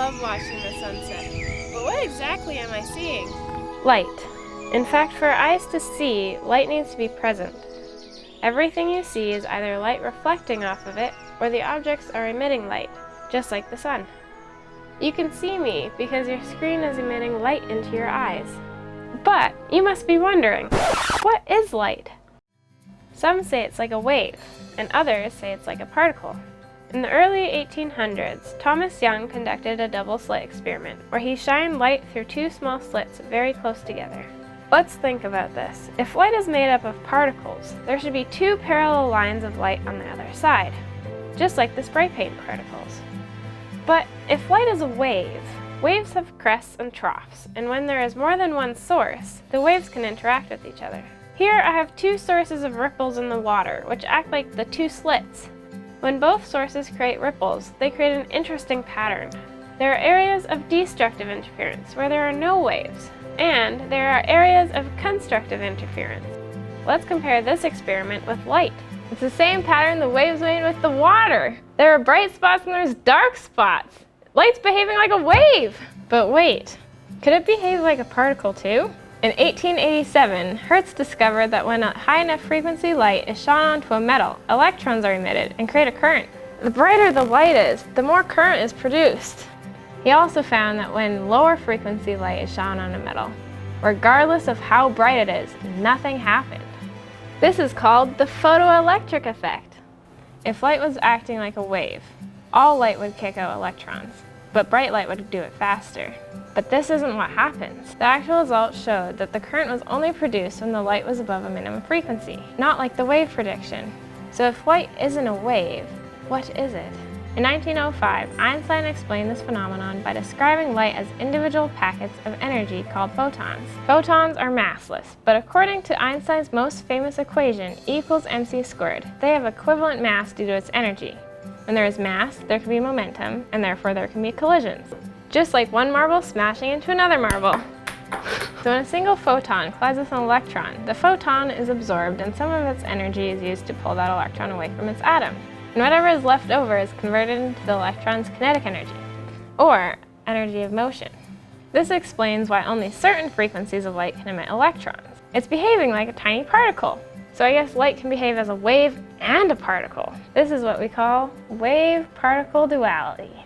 love watching the sunset, but what exactly am I seeing? Light. In fact, for our eyes to see, light needs to be present. Everything you see is either light reflecting off of it, or the objects are emitting light, just like the sun. You can see me because your screen is emitting light into your eyes. But you must be wondering, what is light? Some say it's like a wave, and others say it's like a particle. In the early 1800s, Thomas Young conducted a double slit experiment where he shined light through two small slits very close together. Let's think about this. If light is made up of particles, there should be two parallel lines of light on the other side, just like the spray paint particles. But if light is a wave, waves have crests and troughs, and when there is more than one source, the waves can interact with each other. Here I have two sources of ripples in the water, which act like the two slits. When both sources create ripples, they create an interesting pattern. There are areas of destructive interference where there are no waves, and there are areas of constructive interference. Let's compare this experiment with light. It's the same pattern the waves made with the water. There are bright spots and there's dark spots. Light's behaving like a wave. But wait, could it behave like a particle too? In 1887, Hertz discovered that when a high enough frequency light is shone onto a metal, electrons are emitted and create a current. The brighter the light is, the more current is produced. He also found that when lower frequency light is shone on a metal, regardless of how bright it is, nothing happened. This is called the photoelectric effect. If light was acting like a wave, all light would kick out electrons, but bright light would do it faster. But this isn't what happens. The actual results showed that the current was only produced when the light was above a minimum frequency, not like the wave prediction. So if light isn't a wave, what is it? In 1905, Einstein explained this phenomenon by describing light as individual packets of energy called photons. Photons are massless, but according to Einstein's most famous equation, E equals mc squared, they have equivalent mass due to its energy. When there is mass, there can be momentum, and therefore there can be collisions. Just like one marble smashing into another marble. So when a single photon collides with an electron, the photon is absorbed and some of its energy is used to pull that electron away from its atom. And whatever is left over is converted into the electron's kinetic energy, or energy of motion. This explains why only certain frequencies of light can emit electrons. It's behaving like a tiny particle. So I guess light can behave as a wave and a particle. This is what we call wave-particle duality.